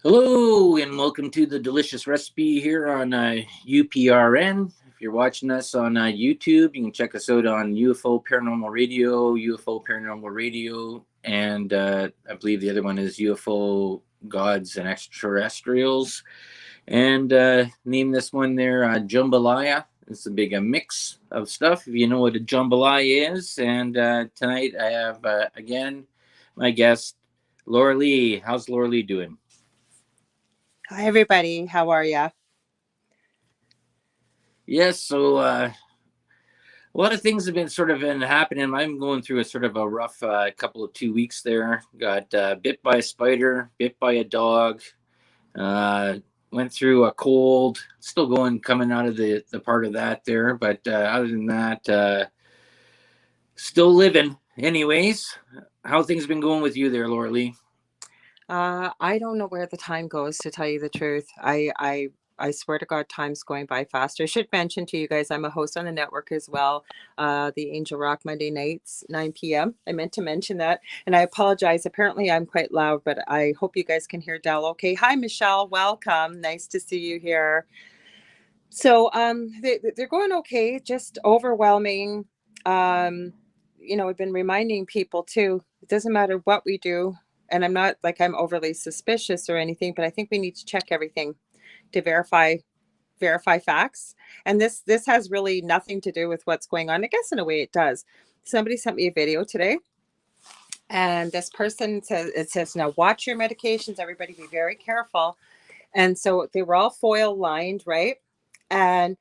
Hello and welcome to the delicious recipe here on UPRN. If you're watching us on YouTube, you can check us out on UFO Paranormal Radio, and I believe the other one is UFO Gods and Extraterrestrials. And name this one there Jambalaya. It's a big mix of stuff, if you know what a jambalaya is. And tonight I have, again, my guest, Lorilei. How's Lorilei doing? Hi, everybody. How are ya? Yes, so a lot of things have been been happening. I'm going through a sort of a rough couple of 2 weeks there. Got bit by a spider, bit by a dog, uh, went through a cold, still coming out of the part of that there. But other than that, still living. Anyways, how things been going with you there, Lorilei? I don't know where the time goes, to tell you the truth. I swear to God, time's going by faster. I should mention to you guys, I'm a host on the network as well. The Angel Rock Monday nights, 9 p.m. I meant to mention that. And I apologize. Apparently, I'm quite loud, but I hope you guys can hear Dell okay. Hi, Michelle. Welcome. Nice to see you here. So they're going okay, just overwhelming. Um, I've been reminding people too, it doesn't matter what we do. And I'm not like I'm overly suspicious or anything, but I think we need to check everything to verify facts. And this has really nothing to do with what's going on. I guess in a way it does. Somebody sent me a video today, and this person says, now watch your medications, everybody be very careful. And so they were all foil lined, right? And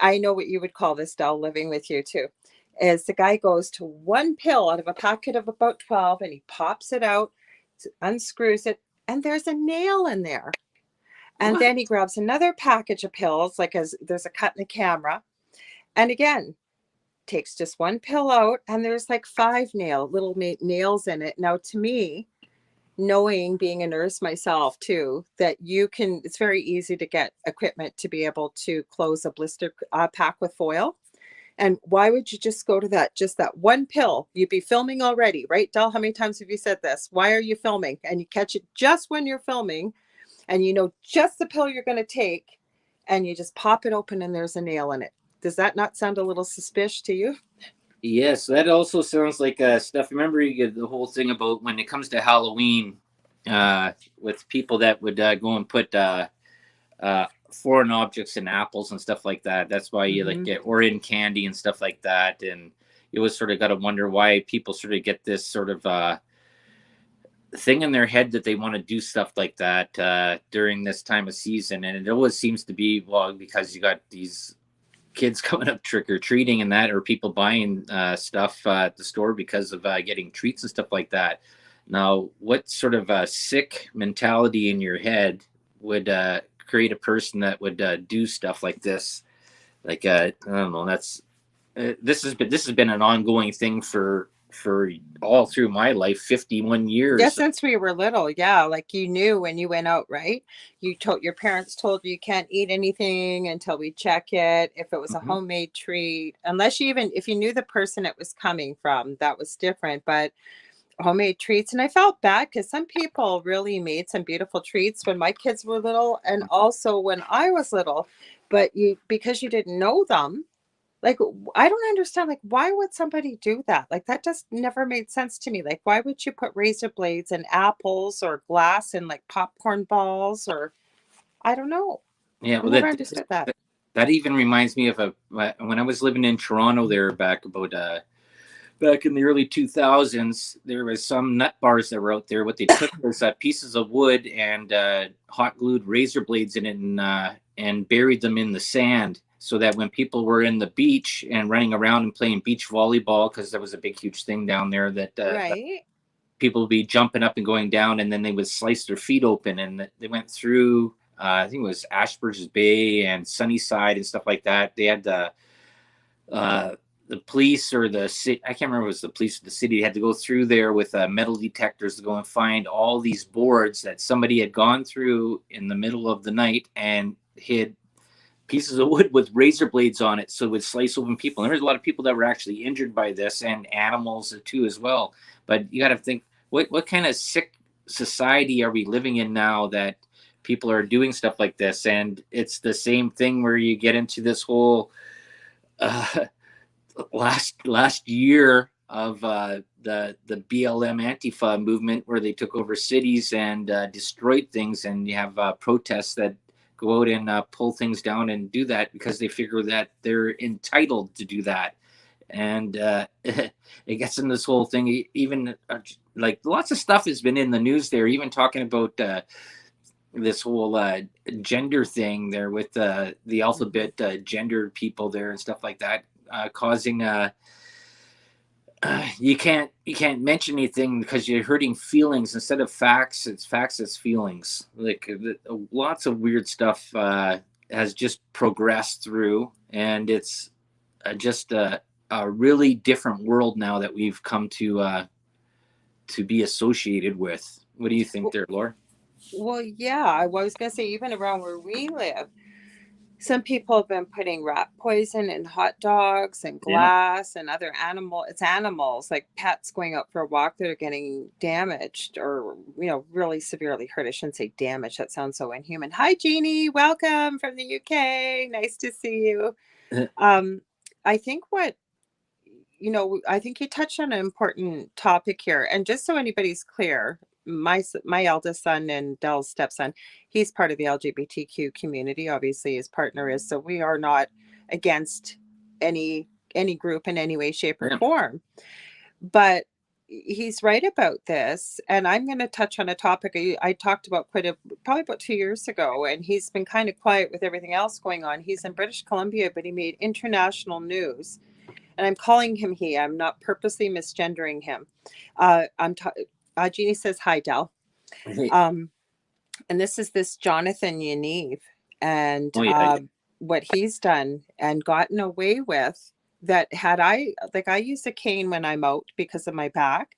I know what you would call this, doll, living with you too, is the guy goes to one pill out of a packet of about 12 and he pops it out, unscrews it, and there's a nail in there. And then he grabs another package of pills, like as there's a cut in the camera. And again, takes just one pill out and there's like five little nails in it. Now, to me, knowing, being a nurse myself too, that it's very easy to get equipment to be able to close a blister pack with foil. And why would you just go to just that one pill? You'd be filming already, right, Del? How many times have you said this? Why are you filming? And you catch it just when you're filming, and you know just the pill you're going to take, and you just pop it open and there's a nail in it. Does that not sound a little suspicious to you? Yes, that also sounds like stuff. Remember the whole thing about when it comes to Halloween, with people that would go and put foreign objects in apples and stuff like that. That's why you like get or in candy and stuff like that. And you always sort of got to wonder why people sort of get this sort of thing in their head that they want to do stuff like that during this time of season. And it always seems to be, well, because you got these kids coming up trick-or-treating and that, or people buying stuff at the store because of getting treats and stuff like that. Now, what sort of sick mentality in your head would create a person that would do stuff like this? Like I don't know. That's this has been an ongoing thing for all through my life, 51 years. Yeah, since we were little. Yeah, like you knew when you went out, right? Your parents told you can't eat anything until we check it. If it was a homemade treat, unless if you knew the person it was coming from, that was different. But homemade treats, and I felt bad because some people really made some beautiful treats when my kids were little, and also when I was little. But because you didn't know them, like, I don't understand, like, why would somebody do that? Like, that just never made sense to me. Like, why would you put razor blades in apples or glass in like popcorn balls, or I don't know. Yeah, I well, never understood that. that even reminds me of when I was living in Toronto there back in the early 2000s. There was some nut bars that were out there. What they took was pieces of wood and hot glued razor blades in it, and buried them in the sand, so that when people were in the beach and running around and playing beach volleyball, because there was a big huge thing down there that Right. people would be jumping up and going down, and then they would slice their feet open, and they went through I think it was Ashbridges Bay and Sunnyside and stuff like that. They had the police or the city, I can't remember if it was the police or the city, had to go through there with metal detectors to go and find all these boards that somebody had gone through in the middle of the night and hid pieces of wood with razor blades on it, so it would slice open people. And there's a lot of people that were actually injured by this, and animals too as well. But you got to think, what kind of sick society are we living in now that people are doing stuff like this, and it's the same thing where you get into this whole uh, last year of the BLM Antifa movement, where they took over cities and destroyed things, and you have protests that go out and pull things down and do that because they figure that they're entitled to do that. And it gets in this whole thing. Even like lots of stuff has been in the news there, even talking about this whole gender thing there with the alphabet gender people there and stuff like that, causing you can't mention anything because you're hurting feelings instead of facts. It's facts as feelings. Like lots of weird stuff has just progressed through, and it's just a really different world now that we've come to be associated with. What do you think there, Laura? Well, yeah, I was going to say, even around where we live, some people have been putting rat poison in hot dogs and Yeah. glass and other animals, like pets going out for a walk that are getting damaged or, really severely hurt. I shouldn't say damaged. That sounds so inhuman. Hi, Jeannie. Welcome from the UK. Nice to see you. Um, I think I think you touched on an important topic here. And just so anybody's clear, my eldest son and Dell's stepson, he's part of the LGBTQ community. Obviously, his partner is. So we are not against any group in any way, shape, or Yeah. form. But he's right about this, and I'm going to touch on a topic I talked about probably about 2 years ago, and he's been kind of quiet with everything else going on. He's in British Columbia, but he made international news, and I'm calling him he. I'm not purposely misgendering him. Jeannie says hi, Del. Um, and this Jonathan Yaniv, and Oh yeah. what he's done and gotten away with. That had I use a cane when I'm out because of my back.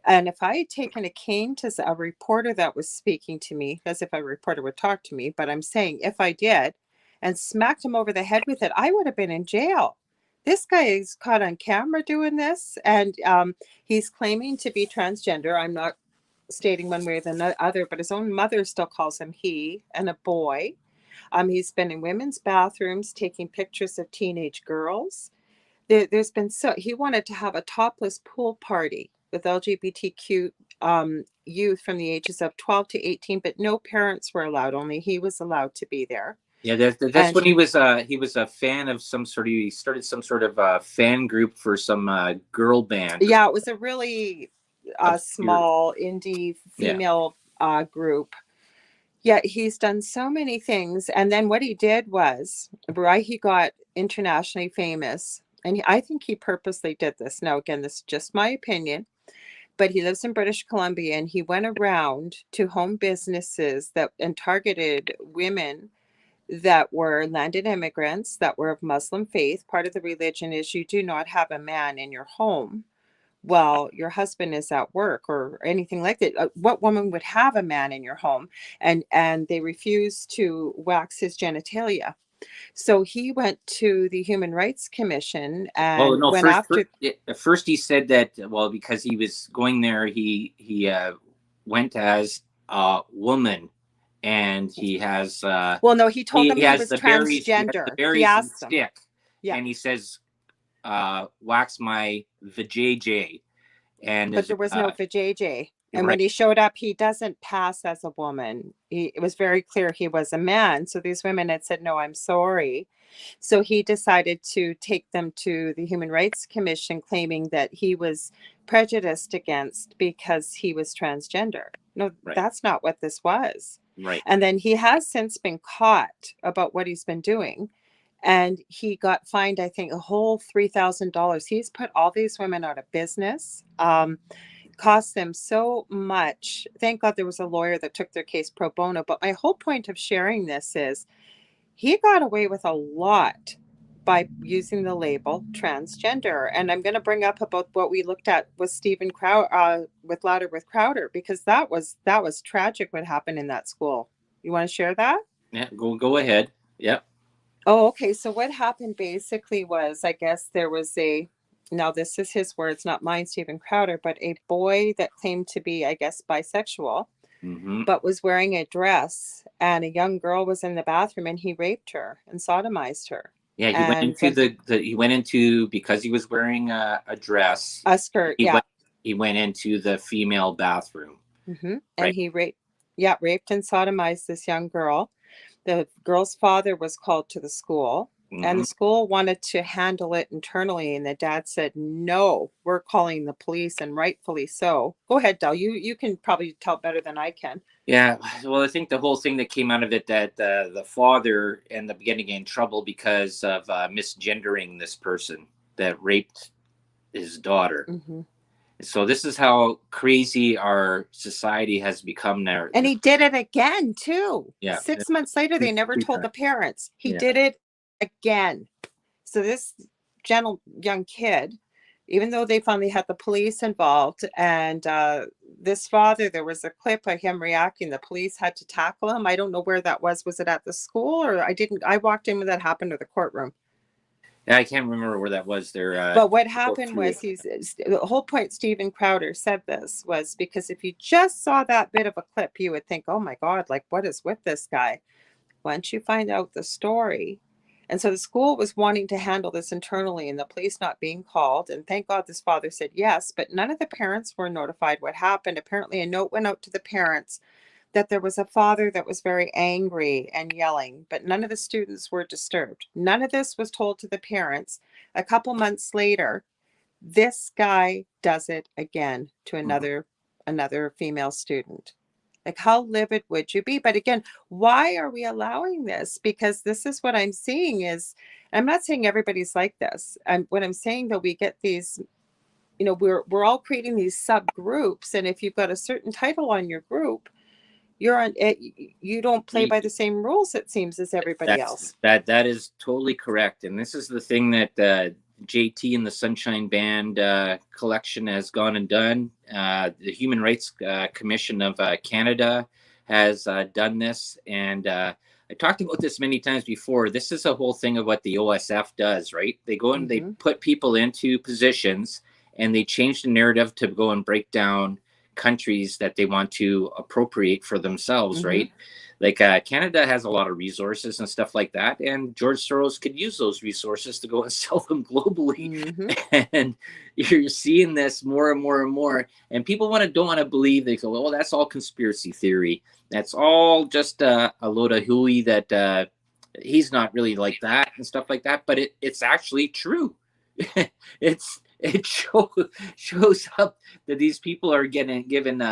And if I had taken a cane to a reporter that was speaking to me, as if a reporter would talk to me, but I'm saying if I did, and smacked him over the head with it, I would have been in jail. This guy is caught on camera doing this, and he's claiming to be transgender. I'm not stating one way or the other, but his own mother still calls him he and a boy. He's been in women's bathrooms taking pictures of teenage girls. There's been he wanted to have a topless pool party with LGBTQ youth from the ages of 12 to 18, but no parents were allowed. Only he was allowed to be there. Yeah, that's And when he was a fan of some sort of, he started some sort of fan group for some girl band. yeah, it was a really Obscure. small indie Yeah. female group. Yeah, he's done so many things. And then what he did was, right, he got internationally famous. And I think he purposely did this. Now, again, this is just my opinion, but he lives in British Columbia, and he went around to home businesses and targeted women that were landed immigrants that were of Muslim faith. Part of the religion is you do not have a man in your home while your husband is at work or anything like that. What woman would have a man in your home? And they refused to wax his genitalia. So he went to the Human Rights Commission Oh and no! went after. First he said that, well, because he was going there, he went as a woman, and he has Well, no, he told them he he has was the berries, transgender. He berries and asked them. stick, Yeah. and he says, wax my vajayjay, and But is there was no vajayjay. And right. when he showed up, he doesn't pass as a woman. It was very clear he was a man. So these women had said, no, I'm sorry. So he decided to take them to the Human Rights Commission, claiming that he was prejudiced against because he was transgender. No, Right. that's not what this was. Right. And then he has since been caught about what he's been doing. And he got fined, I think, a whole $3,000. He's put all these women out of business. Cost them so much. Thank God there was a lawyer that took their case pro bono. But my whole point of sharing this is he got away with a lot by using the label transgender. And I'm going to bring up about what we looked at with Stephen Crowder, with Louder with Crowder, because that was tragic what happened in that school. You want to share that? Yeah. Go ahead. Yep. Oh, okay. So what happened basically was, I guess there was now this is his words, not mine, Stephen Crowder, but a boy that claimed to be, I guess, bisexual Mm-hmm. but was wearing a dress, and a young girl was in the bathroom, and he raped her and sodomized her. Yeah, he went And into he went into, because he was wearing a dress. a skirt, He yeah. went into the female bathroom. And Right. he raped and sodomized this young girl. The girl's father was called to the school, and Mm-hmm. the school wanted to handle it internally, and the dad said, "No, we're calling the police," and rightfully so. Go ahead, Del. You can probably tell better than I can. Yeah, well, I think the whole thing that came out of it, that the father ended up getting in trouble because of misgendering this person that raped his daughter. Hmm. So this is how crazy our society has become now. And he did it again too. Yeah, 6 months later, they never three told times. the parents. He Yeah, did it again. So this gentle young kid, even though they finally had the police involved, and this father, there was a clip of him reacting. The police had to tackle him. I don't know where that was. Was it at the school, or I didn't? I walked in when that happened, to the courtroom. yeah, I can't remember where that was. There, But what go happened through was, it. the whole point Stephen Crowder said this was because if you just saw that bit of a clip, you would think, oh my God, like what is with this guy? Once you find out the story. And so the school was wanting to handle this internally, and the police not being called. And thank God this father said yes, but none of the parents were notified what happened. Apparently, a note went out to the parents that there was a father that was very angry and yelling, but none of the students were disturbed. None of this was told to the parents. A couple months later, this guy does it again to Mhm. another female student. Like, how livid would you be? But again, why are we allowing this? Because this is what I'm seeing is, I'm not saying everybody's like this. What I'm saying, though, we get these, we're all creating these subgroups, and if you've got a certain title on your group, you're on it, you don't play by the same rules, it seems, as everybody else. That is totally correct, and this is the thing that JT and the Sunshine Band collection has gone and done. The Human Rights Commission of Canada has done this, and I talked about this many times before. This is a whole thing of what the OSF does, right? They go and they Mm-hmm. put people into positions, and they change the narrative to go and break down countries that they want to appropriate for themselves, Mm-hmm. right? Like Canada has a lot of resources and stuff like that, and George Soros could use those resources to go and sell them globally. Mm-hmm. And you're seeing this more and more and more, and people don't want to believe. They go, well, that's all conspiracy theory. That's all just a load of hooey that he's not really like that and stuff like that. But it's actually true. Shows up that these people are getting given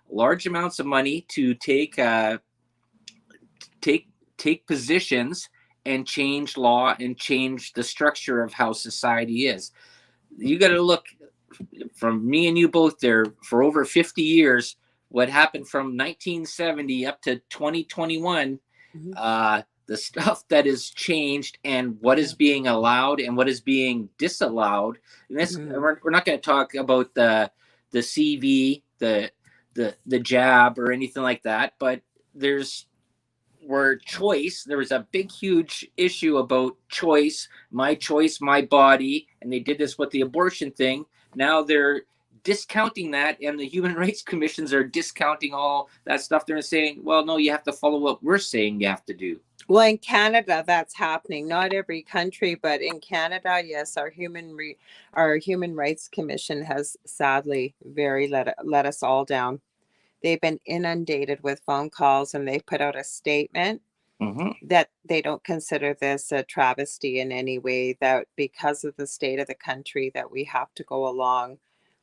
large amounts of money to take take positions and change law and change the structure of how society is. You got to look, from me and you both there, for over 50 years, what happened from 1970 up to 2021, Mm-hmm. the stuff that is changed and what is being allowed and what is being disallowed. And this, Mm-hmm. we're not going to talk about the CV, the jab or anything like that, but there's where there was a big huge issue about choice, my body, and they did this with the abortion thing. Now they're discounting that, and the human rights commissions are discounting all that stuff. They're saying, well, no, you have to follow what we're saying you have to do. Well, in Canada, that's happening. Not every country, but in Canada, yes, our Human Rights Commission has sadly very let us all down. They've been inundated with phone calls, and they've put out a statement Mm-hmm. that they don't consider this a travesty in any way, that because of the state of the country, that we have to go along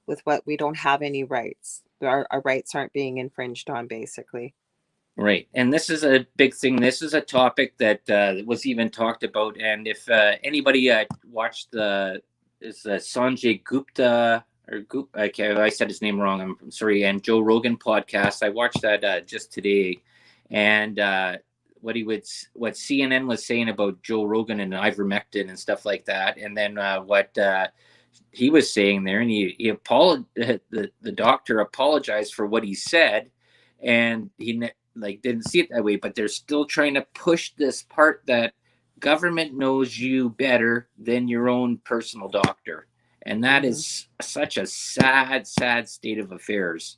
with what we don't have any rights. Our rights aren't being infringed on, basically. Right. And this is a big thing. This is a topic that was even talked about. And if anybody watched is Sanjay Gupta or okay, I said his name wrong. I'm sorry. And Joe Rogan podcast. I watched that just today, and what CNN was saying about Joe Rogan and ivermectin and stuff like that, and then what he was saying there, and he apologized. The doctor apologized for what he said, and he like didn't see it that way, but they're still trying to push this part that government knows you better than your own personal doctor, and that Mm-hmm. is such a sad state of affairs.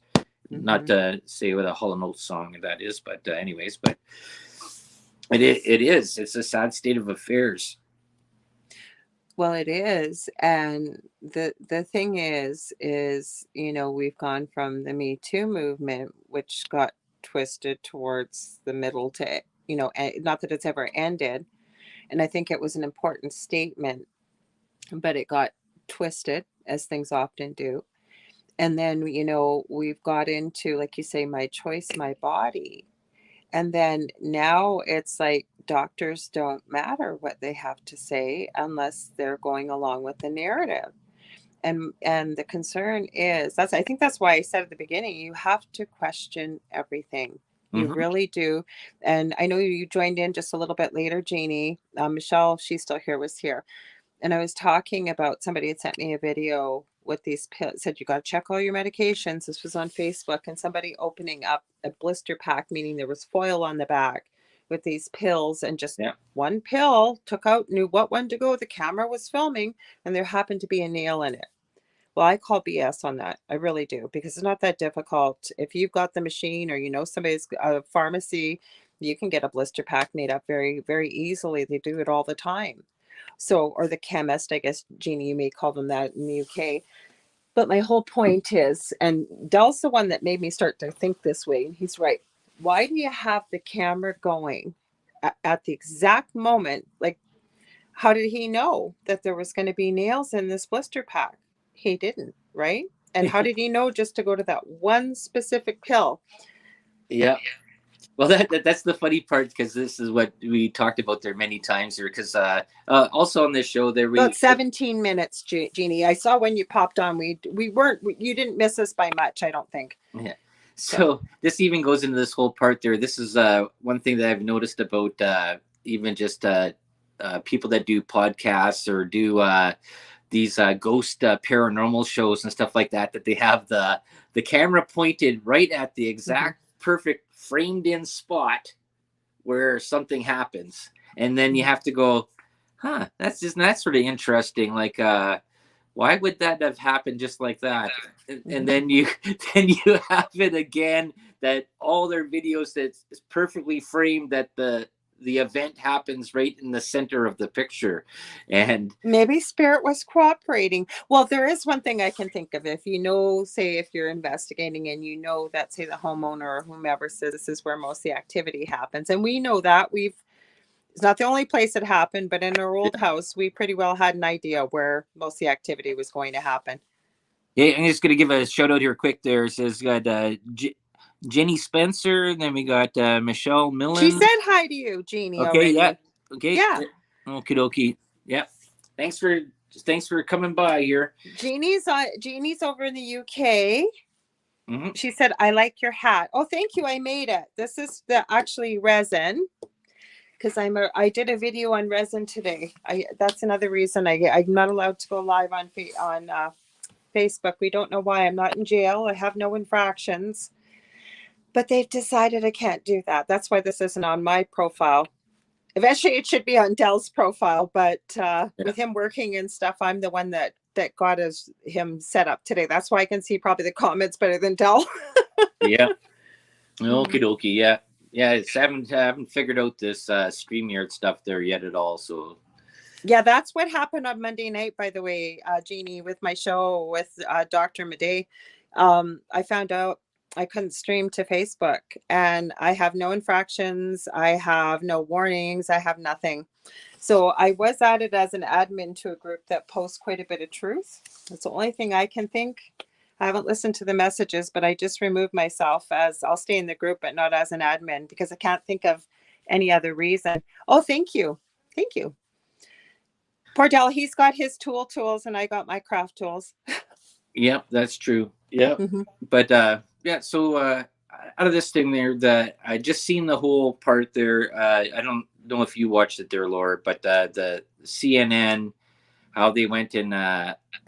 not to say what a Hall and Oates song that is, but anyways, but it is. It's a sad state of affairs. Well, it is, and the thing is, we've gone from the Me Too movement, which got twisted towards the middle to, not that it's ever ended, and I think it was an important statement, but it got twisted, as things often do. And then, we've got into, like you say, my choice, my body. And then now it's like doctors don't matter what they have to say unless they're going along with the narrative. And the concern is, I think that's why I said at the beginning, you have to question everything. You Mm-hmm. really do. And I know you joined in just a little bit later, Jeannie. Michelle, she's still here, was here. And I was talking about, somebody had sent me a video with these pills, said you got to check all your medications. This was on Facebook, and somebody opening up a blister pack, meaning there was foil on the back with these pills, and just one pill took out, knew what one to go. The camera was filming, and there happened to be a nail in it. Well, I call BS on that. I really do, because it's not that difficult. If you've got the machine, or somebody's a pharmacy, you can get a blister pack made up very, very easily. They do it all the time. So, or the chemist, I guess, Jeannie, you may call them that in the UK. But my whole point is, and Dell's the one that made me start to think this way, and he's right. Why do you have the camera going at the exact moment? Like, how did he know that there was going to be nails in this blister pack? He didn't, right? And how did he know just to go to that one specific pill? Yeah. Well, that's the funny part, because this is what we talked about there many times here. Because also on this show, there About 17 minutes, Jeannie. I saw when you popped on. You didn't miss us by much, I don't think. Yeah. So this even goes into this whole part there. This is one thing that I've noticed about even just people that do podcasts or do these ghost paranormal shows and stuff like that. That they have the camera pointed right at the exact perfect framed in spot where something happens, and then you have to go, that's sort of interesting. Like, why would that have happened just like that? And then you have it again, that all their videos that's perfectly framed, that the event happens right in the center of the picture. And maybe spirit was cooperating. Well, there is one thing I can think of. If say if you're investigating and that, say, the homeowner or whomever says this is where most of the activity happens, and we know that it's not the only place it happened, but in our old house, we pretty well had an idea where most of the activity was going to happen. Yeah, I'm just going to give a shout out here quick. There, it says got Jenny Spencer, and then we got Michelle Millen. She said hi to you, Jeannie. Okay, already. yeah. Okay. Yeah. Okie dokie. Yeah. Thanks for coming by here. Jeannie's over in the UK. Mm-hmm. She said, "I like your hat." Oh, thank you. I made it. This is actually resin, because I did a video on resin today. That's another reason I'm not allowed to go live on Facebook. We don't know why. I'm not in jail. I have no infractions, but they've decided I can't do that. That's why this isn't on my profile. Eventually it should be on Dell's profile, but with him working and stuff, I'm the one that got him set up today. That's why I can see probably the comments better than Dell. Yeah. Okie dokie. Yeah. Yeah. I haven't figured out this StreamYard stuff there yet at all. So. Yeah, that's what happened on Monday night, by the way, Jeannie, with my show with Dr. Madej. I found out I couldn't stream to Facebook, and I have no infractions. I have no warnings. I have nothing. So I was added as an admin to a group that posts quite a bit of truth. That's the only thing I can think. I haven't listened to the messages, but I just removed myself, as I'll stay in the group, but not as an admin, because I can't think of any other reason. Oh, thank you. Thank you. Poor Dell, he's got his tools, and I got my craft tools. Yep, that's true. Yep. But yeah, so out of this thing there, that I just seen the whole part there. I don't know if you watched it there, Laura, but the CNN, how they went and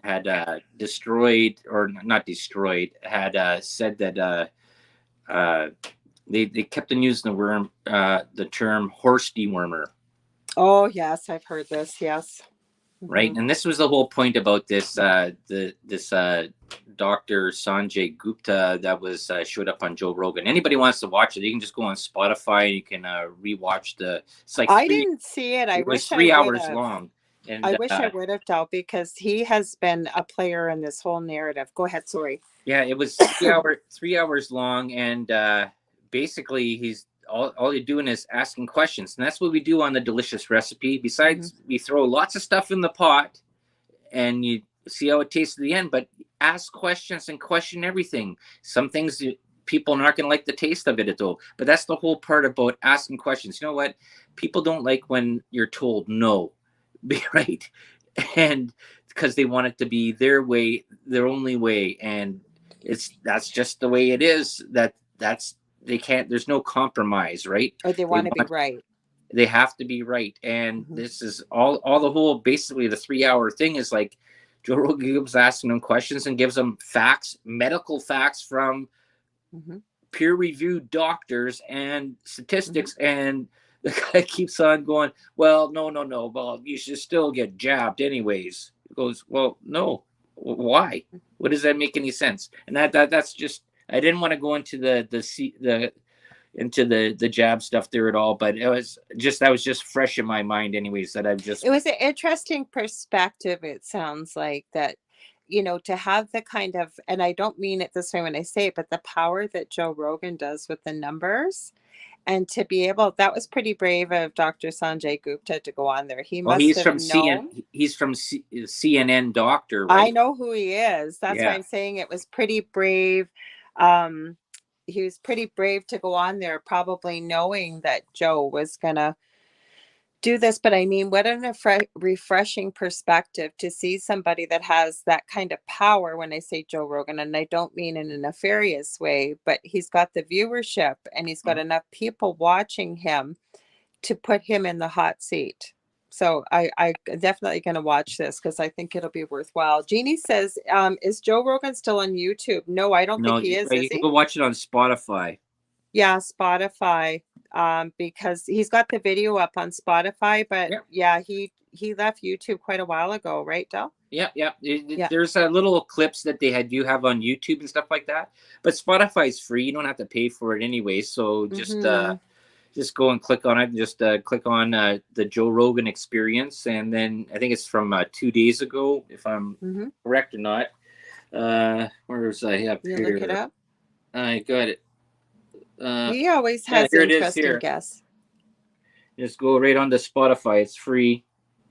had destroyed, or not destroyed, had said that they kept on using the term horse dewormer. Oh yes, I've heard this. Yes. right? Mhm. And this was the whole point about this this Dr. Sanjay Gupta that was showed up on Joe Rogan. Anybody wants to watch it, you can just go on Spotify. You can rewatch the. It's like I three. didn't see it. I It was wish I three would hours have. long, I and wish I would have, Del, because he has been a player in this whole narrative. Go ahead, sorry. yeah, it was 3 hours long, and basically he's all you're doing is asking questions, and that's what we do on the delicious recipe. Mhm. Besides, we throw lots of stuff in the pot, and you see how it tastes at the end. But ask questions and question everything. Some things people are not going to like the taste of it at all, but that's the whole part about asking questions. You know what? People don't like when you're told no, right? And because they want it to be their way, their only way, and that's just the way it is. That's they can't. There's no compromise, right? Or they They want to be want right. they have to be right, and Mhm. this is all the whole basically the 3 hour thing is like Joe Rogan gives asking them questions and gives them facts, medical facts from Mhm. peer-reviewed doctors and Mhm. statistics, and the guy keeps on going, well, no, well, you should still get jabbed anyways. He goes, well, no, why? What does that make any sense? And that's just, I didn't want to go into the into the jab stuff there at all, but it was just, that was just fresh in my mind anyways, that I've just. It was an interesting perspective, it sounds like, that, to have the kind of, and I don't mean it this way when I say it, but the power that Joe Rogan does with the numbers, and to be able, that was pretty brave of Dr. Sanjay Gupta to go on there. He Well, must have known. he's from CNN doctor, I right? know who he is. That's why Yeah. I'm saying it was pretty brave. Um, he was pretty brave to go on there, probably knowing that Joe was gonna do this. But I mean, what an refreshing perspective to see somebody that has that kind of power. When I say Joe Rogan, and I don't mean in a nefarious way, but he's got the viewership and he's got enough people watching him to put him in the hot seat. So I definitely going to watch this because I think it'll be worthwhile. Jeannie says, is Joe Rogan still on YouTube? No, I don't think No, he you is can he? go watch it on Spotify. Yeah, Spotify. Because he's got the video up on Spotify, but Yeah. yeah, he left YouTube quite a while ago, right, Del? Yeah. Yeah. There's little clips that they do have on YouTube and stuff like that. But Spotify's free. You don't have to pay for it anyway. So Mm-hmm. just go and click on it. And just click on the Joe Rogan Experience, and then I think it's from 2 days ago, if I'm Mm-hmm. correct or not. Where was I up You look it here? up. I got it. He always Yeah, has here it is. interesting Here, guests. just go right on to Spotify. It's free.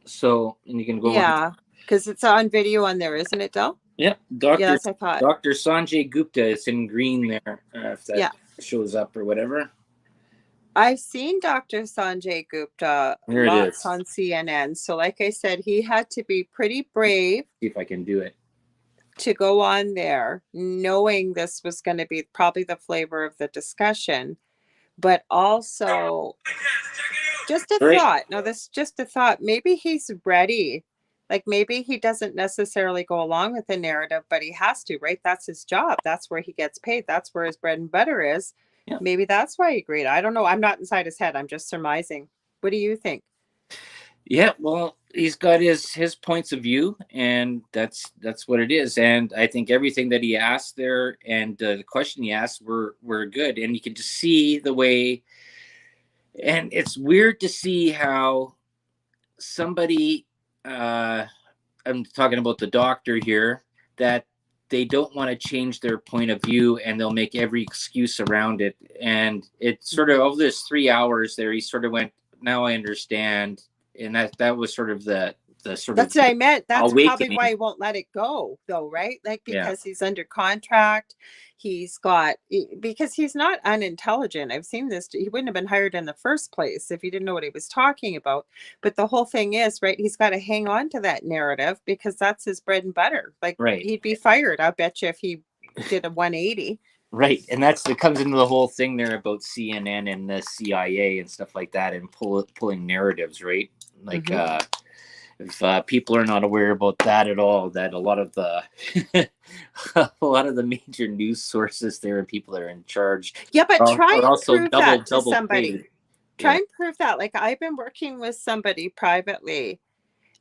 So, and you can go on. Yeah, because it's on video on there, isn't it, Del? Yep, Yeah, Doctor that's what I thought. Doctor Sanjay Gupta. It's in green there. If that Yeah. shows up or whatever. I've seen Dr. Sanjay Gupta Here it lots is. on CNN. So, like I said, he had to be pretty brave See if I can do it. to go on there, knowing this was going to be probably the flavor of the discussion, but also just a All right. thought. No, this is just a thought. Maybe he's ready. Like maybe he doesn't necessarily go along with the narrative, but he has to, right? That's his job. That's where he gets paid. That's where his bread and butter is. Yeah. Maybe that's why he agreed. I don't know. I'm not inside his head. I'm just surmising. What do you think? Yeah. Well, he's got his points of view, and that's what it is. And I think everything that he asked there, and the question he asked were good, and you can just see the way. And it's weird to see how somebody I'm talking about the doctor here, that they don't want to change their point of view, and they'll make every excuse around it. And it sort of, over this 3 hours there, he sort of went, now I understand. And that was sort of the sort of That's what I meant. That's probably why awakening. he won't let it go, though, right? Like Yeah. because he's under contract. Because he's not unintelligent. I've seen this. He wouldn't have been hired in the first place if he didn't know what he was talking about. But the whole thing is, right, he's got to hang on to that narrative because that's his bread and butter. Like Right. he'd be fired, I bet you, if he did a 180. Right. And it comes into the whole thing there about CNN and the CIA and stuff like that, and pulling narratives, right? Like, Mm-hmm. if people are not aware about that at all, that a lot of the a lot of the major news sources there and people that are in charge Yeah, but try are and also prove that to double somebody. paid. Try Yeah. and prove that. Like I've been working with somebody privately,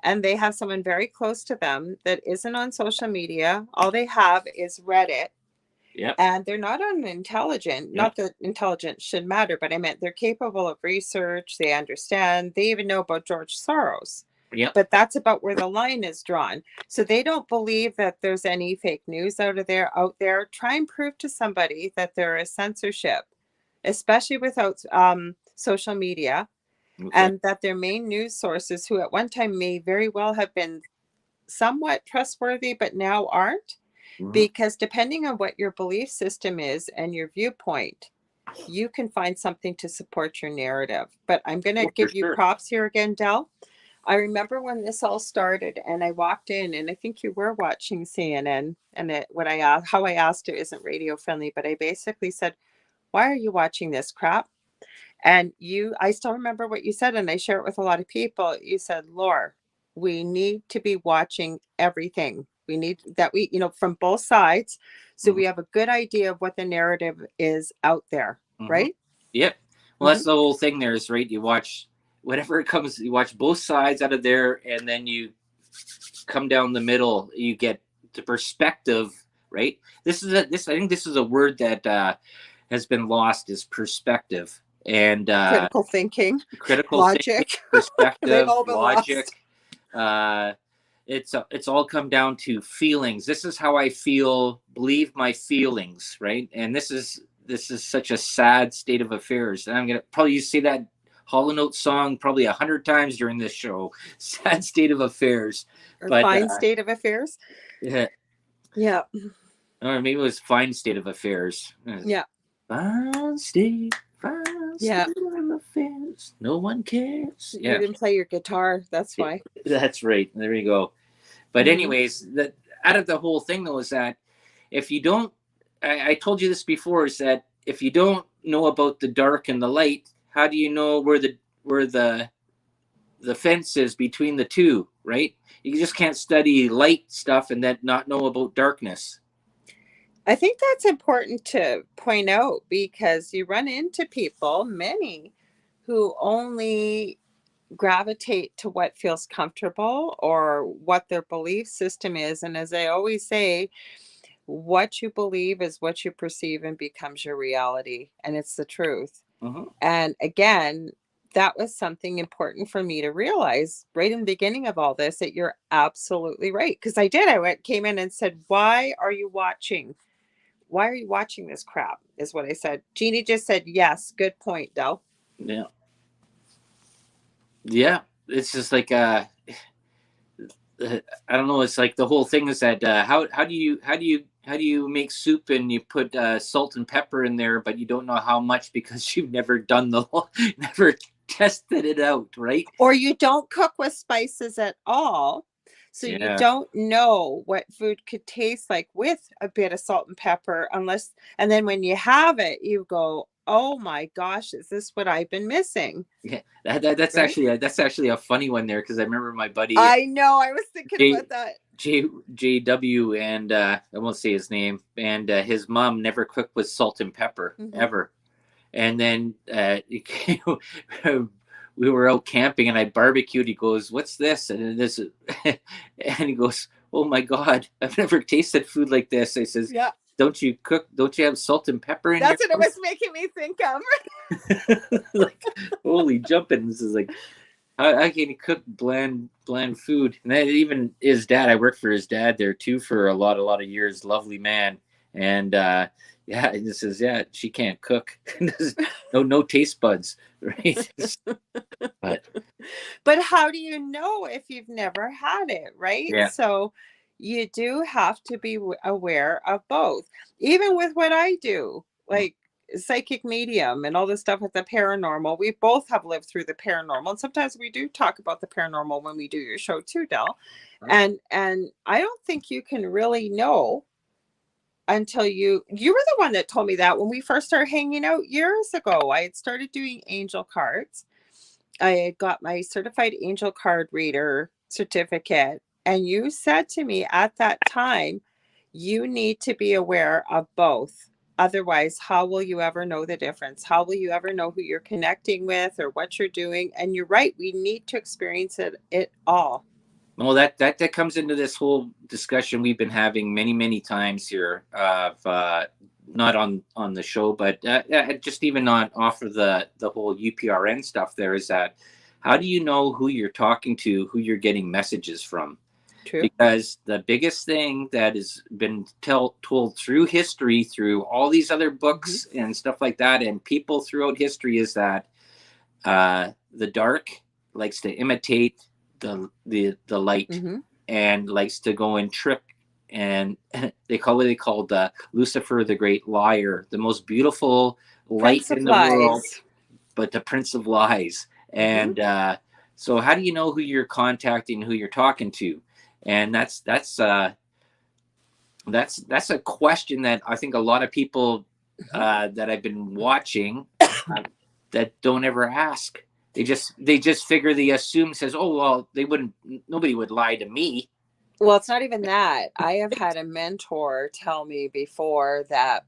and they have someone very close to them that isn't on social media, all they have is Reddit, Yep. and they're not unintelligent. Yep. Not that intelligence should matter, but I meant they're capable of research. They understand. They even know about George Soros. Yep. But that's about where the line is drawn. So they don't believe that there's any fake news out there. Try and prove to somebody that there is censorship, especially without social media, Okay. and that their main news sources, who at one time may very well have been somewhat trustworthy, but now aren't, Mhm. because depending on what your belief system is and your viewpoint, you can find something to support your narrative. But I'm going to Oh, for give you sure. props here again, Del. I remember when this all started, and I walked in, and I think you were watching CNN, and what I asked, how I asked it isn't radio friendly, but I basically said, "Why are you watching this crap?" And I still remember what you said, and I share it with a lot of people. You said, "Lore, we need to be watching everything. We need that, from both sides, so Mhm. we have a good idea of what the narrative is out there, Mhm. right?" Yep. Well, Hmm. that's the whole thing. There is right. You watch whatever it comes. You watch both sides out of there, and then you come down the middle. You get the perspective. Right. This. I think this is a word that has been lost. Is perspective and Critical thinking, critical thinking, logic, they've perspective, all been logic. lost. Uh, it's all come down to feelings. This is how I feel. Believe my feelings, right? And this is such a sad state of affairs. And I'm gonna probably say that Hollow Note song probably 100 times during this show. Sad state of affairs, Or but fine state of affairs. yeah, Yeah. or maybe it was fine state of affairs. Yeah. Fine Yeah. state of affairs. No one cares. You Yeah, didn't play your guitar, that's why. that's right. There you go. But Hmm. anyways, the out of the whole thing though is that if you don't, I told you this before, is that if you don't know about the dark and the light, how do you know where the fence is between the two, right? You just can't study light stuff and then not know about darkness. I think that's important to point out, because you run into people, many, who only gravitate to what feels comfortable or what their belief system is. And as I always say, what you believe is what you perceive and becomes your reality. And it's the truth. Uh-huh. And again, that was something important for me to realize right in the beginning of all this, that you're absolutely right. Because I did. Came in and said, "Why are you watching? Why are you watching this crap?" Is what I said. Jeannie just said, "Yes, good point, Del." Yeah, yeah. It's just like I don't know. It's like the whole thing is that how do you make soup and you put salt and pepper in there, but you don't know how much because you've never done the never tested it out, right? Or you don't cook with spices at all. So you Yeah, don't know what food could taste like with a bit of salt and pepper, and then when you have it, you go, "Oh my gosh, is this what I've been missing?" yeah. That's Right? actually a funny one there because I remember my buddy I know. I was thinking J about that. JW and I won't say his name and his mom never cooked with salt and pepper Hmm. ever. And then we were out camping and I barbecued. He goes, "What's this?" And this, and he goes, "Oh my God, I've never tasted food like this." I says, Yeah, "Don't you cook? Don't you have salt and pepper in your that's what it was house?" making me think of. Like, holy jumping! This is like, how can you cook bland food? And then even his dad, I worked for his dad there too for a lot of years. Lovely man, and yeah, and this is yeah, she can't cook. No taste buds, right? But But how do you know if you've never had it, right? yeah, So you do have to be aware of both. Even with what I do, like psychic medium and all this stuff with the paranormal, we both have lived through the paranormal. And sometimes we do talk about the paranormal when we do your show too, Del. And I don't think you can really know until you were the one that told me that when we first started hanging out years ago. I had started doing angel cards. I had got my certified angel card reader certificate. And you said to me at that time, you need to be aware of both. Otherwise, how will you ever know the difference? How will you ever know who you're connecting with or what you're doing? And you're right, we need to experience it all. Well, that comes into this whole discussion we've been having many times here of not on the show, but just even on off of the whole UPRN stuff. There is that. How do you know who you're talking to, who you're getting messages from? True. Because the biggest thing that has been told through history, through all these other Mm-hmm. books and stuff like that, and people throughout history, is that the dark likes to imitate the light Mm-hmm. and likes to go and trick. And they called Lucifer the Great Liar, the most beautiful light Prince in of the world, Lies. but the Prince of Lies. Mm-hmm. And so, how do you know who you're contacting, who you're talking to? And that's a question that I think a lot of people Mm-hmm. that I've been watching that don't ever ask. They just figure, they assume, says, oh well, they wouldn't, nobody would lie to me. Well, it's not even that. I have had a mentor tell me before that,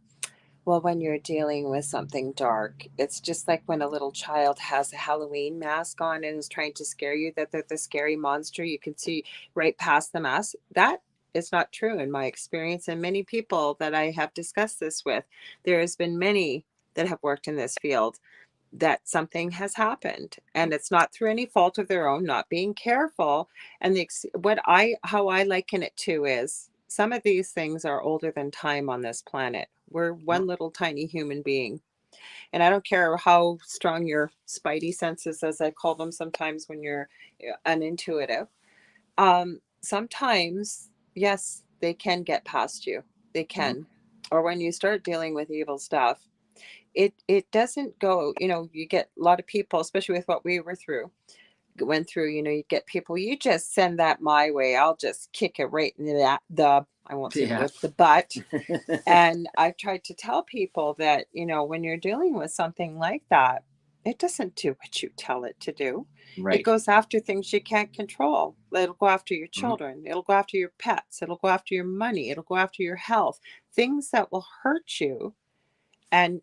well, when you're dealing with something dark, it's just like when a little child has a Halloween mask on and is trying to scare you, that they're the scary monster. You can see right past the mask. That is not true in my experience. And many people that I have discussed this with, there has been many that have worked in this field that something has happened, and it's not through any fault of their own, not being careful. And what I how I liken it to is some of these things are older than time on this planet. We're one little tiny human being, and I don't care how strong your spidey senses, as I call them sometimes, when you're unintuitive. Sometimes, yes, they can get past you. They can. Or when you start dealing with evil stuff, it doesn't go, you get a lot of people, especially with what we went through, you get people, you just send that my way, I'll just kick it right in the I won't say the Yeah. word, the butt. And I've tried to tell people that, when you're dealing with something like that, it doesn't do what you tell it to do. It Right. goes after things you can't control. It'll go after your Mhm. children, it'll go after your pets, it'll go after your money, it'll go after your health, things that will hurt you and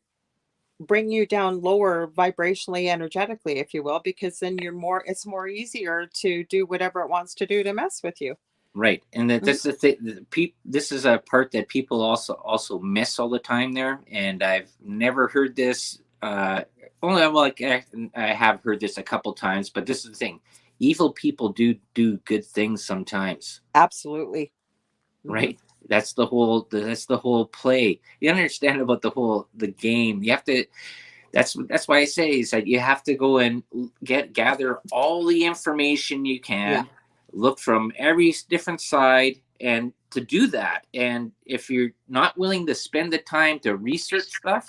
bring you down lower vibrationally, energetically, if you will, because then it's more easier to do whatever it wants to do to mess with you. Right, and that Mhm. this is the thing. This is a part that people also miss all the time there, and I've never heard this. Only like I have heard this a couple times, but this is the thing: evil people do good things sometimes, Absolutely. Hmm. right? That's the whole play. You understand about the game. You have to. That's why I say is that you have to go and gather all the information you Yeah. can, look from every different side, and to do that. And if you're not willing to spend the time to research stuff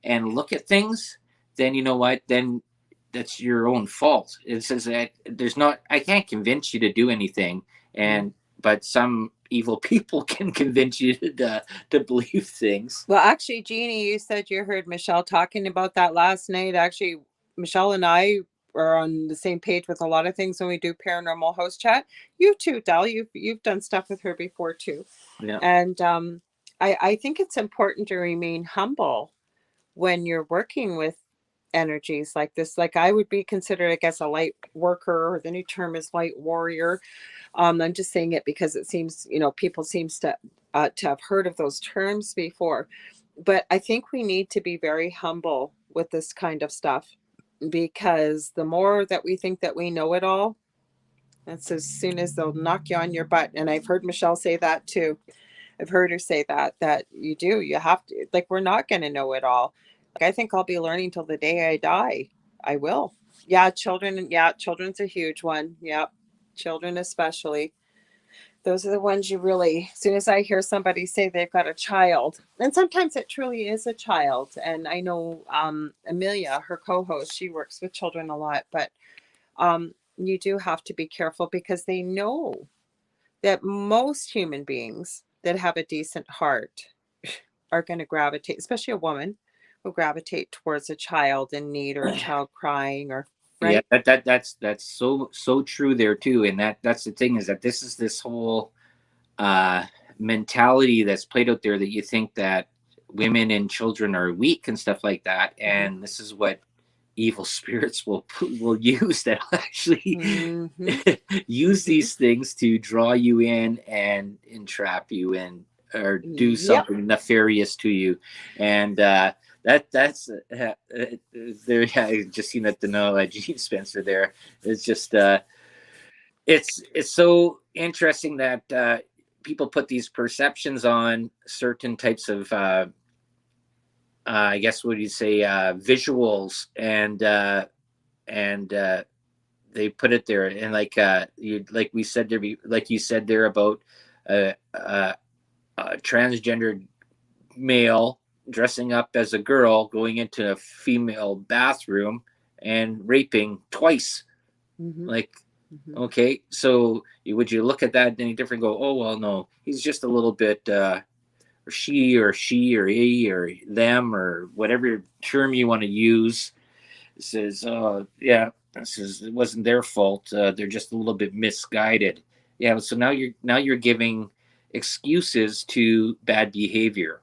and look at things, then you know what? Then that's your own fault. It says that there's not. I can't convince you to do anything, Mm. and but some evil people can convince you to believe things. Well, actually, Jeannie, you said you heard Michelle talking about that last night. Actually, Michelle and I are on the same page with a lot of things when we do paranormal host chat. You too, Dal. You've done stuff with her before too. Yeah. And I think it's important to remain humble when you're working with energies like this. Like, I would be considered, I guess, a light worker, or the new term is light warrior. I'm just saying it because it seems, people seems to have heard of those terms before. But I think we need to be very humble with this kind of stuff, because the more that we think that we know it all, that's as soon as they'll knock you on your butt. And I've heard Michelle say that too. I've heard her say that you have to, like, we're not going to know it all. Like, I think I'll be learning till the day I die. I will. Yeah, children. Yeah, children's a huge one. Yep. Children, especially. Those are the ones you really, as soon as I hear somebody say they've got a child, and sometimes it truly is a child. And I know Amelia, her co host, she works with children a lot, but you do have to be careful, because they know that most human beings that have a decent heart are going to gravitate, especially a woman, will gravitate towards a child in need, or a child crying, or Yeah, right. that's so true there too, and that's the thing, is that this is this whole uh, mentality that's played out there, that you think that women and children are weak and stuff like that, Hmm. and this is what evil spirits will use that actually Mm-hmm. use Mm-hmm. these things to draw you in and entrap you and or do Yep. something nefarious to you. And that's there. I just seen that Gene Spencer there. It's just it's so interesting that people put these perceptions on certain types of I guess what do you say visuals and they put it there and like we said there like you said there about a transgendered male dressing up as a girl going into a female bathroom and raping twice. Mm-hmm. Like, Mm-hmm. okay, so would you look at that any different? Go, oh well, no, he's just a little bit, or she or he or them or whatever term you want to use. It says, yeah, this is it wasn't their fault. They're just a little bit misguided. Yeah, so now you're giving excuses to bad behavior.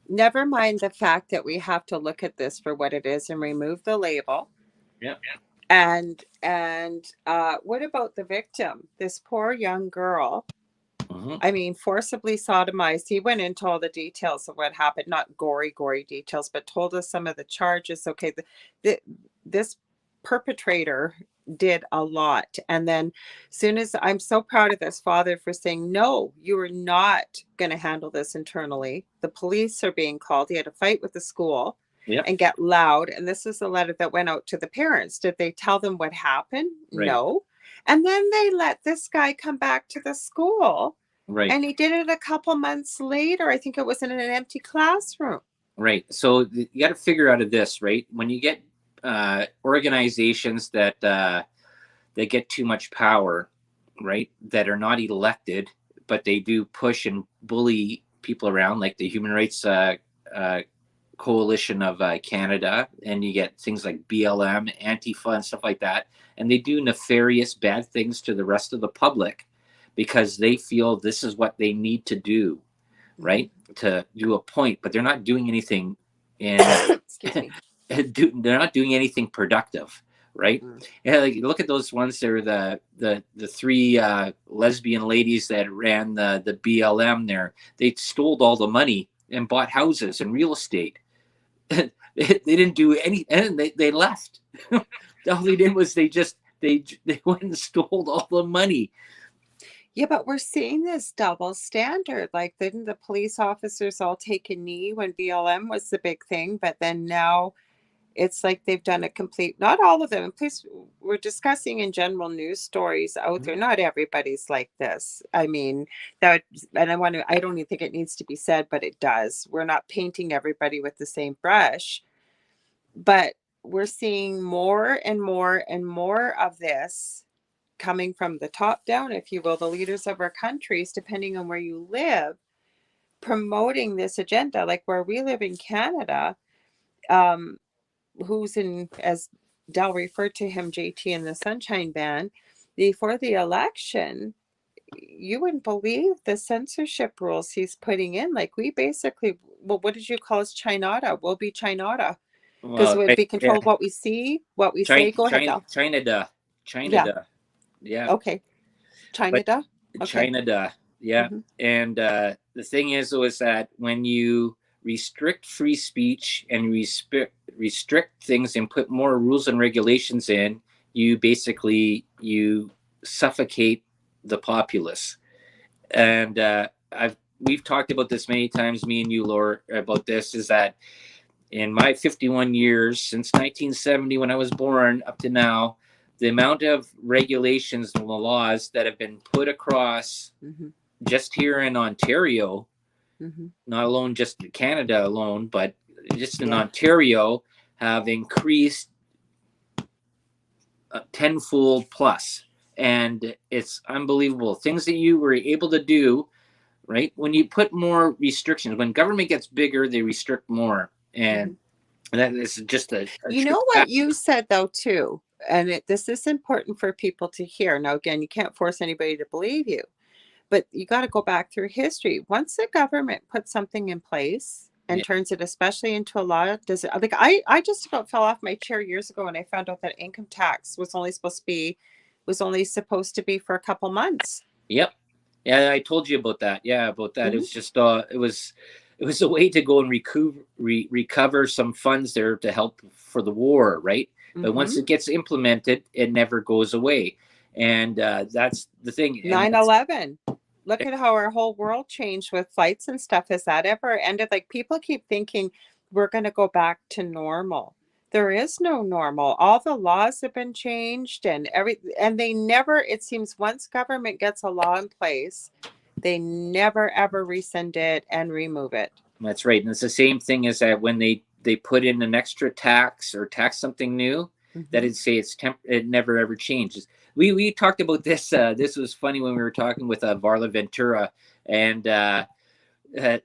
Never mind the fact that we have to look at this for what it is and remove the label. Yeah. And what about the victim? This poor young girl. Hmm. I mean, forcibly sodomized. He went into all the details of what happened, not gory details, but told us some of the charges. Okay, the this perpetrator did a lot. And then soon as I'm so proud of this father for saying, no, you are not going to handle this internally. The police are being called. He had a fight with the school Yep. and get loud. And this is the letter that went out to the parents. Did they tell them what happened? Right. No. And then they let this guy come back to the school Right. and he did it a couple months later. I think it was in an empty classroom. Right. So you got to figure out of this, right? When you get organizations that get too much power, right? That are not elected, but they do push and bully people around, like the Human Rights uh, Coalition of Canada, and you get things like BLM, Antifa, and stuff like that, and they do nefarious, bad things to the rest of the public because they feel this is what they need to do, Mm-hmm. right? To do a point, but they're not doing anything in Excuse me. they're not doing anything productive, right? Mm. Yeah, like look at those ones. They're the three lesbian ladies that ran the BLM. There, they stole all the money and bought houses and real estate. They didn't do any, and they left. All they did was they went and stole all the money. Yeah, but we're seeing this double standard. Like, didn't the police officers all take a knee when BLM was the big thing? But then now it's like they've done a complete, not all of them. Please, we're discussing in general news stories out there. Not everybody's like this. I mean, that, and I don't even think it needs to be said, but it does. We're not painting everybody with the same brush, but we're seeing more and more and more of this coming from the top down, if you will, the leaders of our countries, depending on where you live, promoting this agenda. Like where we live in Canada, um, who's in, as Dell referred to him, JT in the Sunshine Band, before the election, you wouldn't believe the censorship rules he's putting in. Like we basically, well, what did you call us? Chinata. We'll be Chinata because it Well, would be yeah, controlled what we see, what we China, say. Go ahead, China, Dell. China, da, China, Yeah. da, yeah. Okay. But China. Okay. China, da, yeah. Mm-hmm. And the thing is that when you restrict free speech and restrict things and put more rules and regulations in, you basically you suffocate the populace. And I've we've talked about this many times, me and you, Laura, about this. Is that in my 51 years since 1970, when I was born, up to now, the amount of regulations and laws that have been put across Mm-hmm. just here in Ontario, Mm-hmm. not alone just Canada alone, but just in Yeah. Ontario, have increased tenfold plus. And it's unbelievable. Things that you were able to do, right? When you put more restrictions, when government gets bigger, they restrict more. Mm-hmm. And that is just a You true know what fact. you said though too, and this is important for people to hear. Now, again, you can't force anybody to believe you, but you got to go back through history. Once the government puts something in place and turns it especially into a law. Does it, like, I just about fell off my chair years ago when I found out that income tax was only supposed to be for a couple months. Yep. Yeah, I told you about that. Yeah, about that. It Mhm. was just it was a way to go and recover some funds there to help for the war, right? But once Mhm. it gets implemented, it never goes away, and that's the thing. And that's 9/11. Look at how our whole world changed with flights and stuff. Has that ever ended? Like, people keep thinking we're going to go back to normal. There is no normal. All the laws have been changed and they never, it seems, once government gets a law in place, they never ever rescind it and remove it. that's right. And it's the same thing as that when they put in an extra tax or tax something new, that Mhm. it say it never ever changes. We talked about this. This was funny when we were talking with Varla Ventura, and uh, I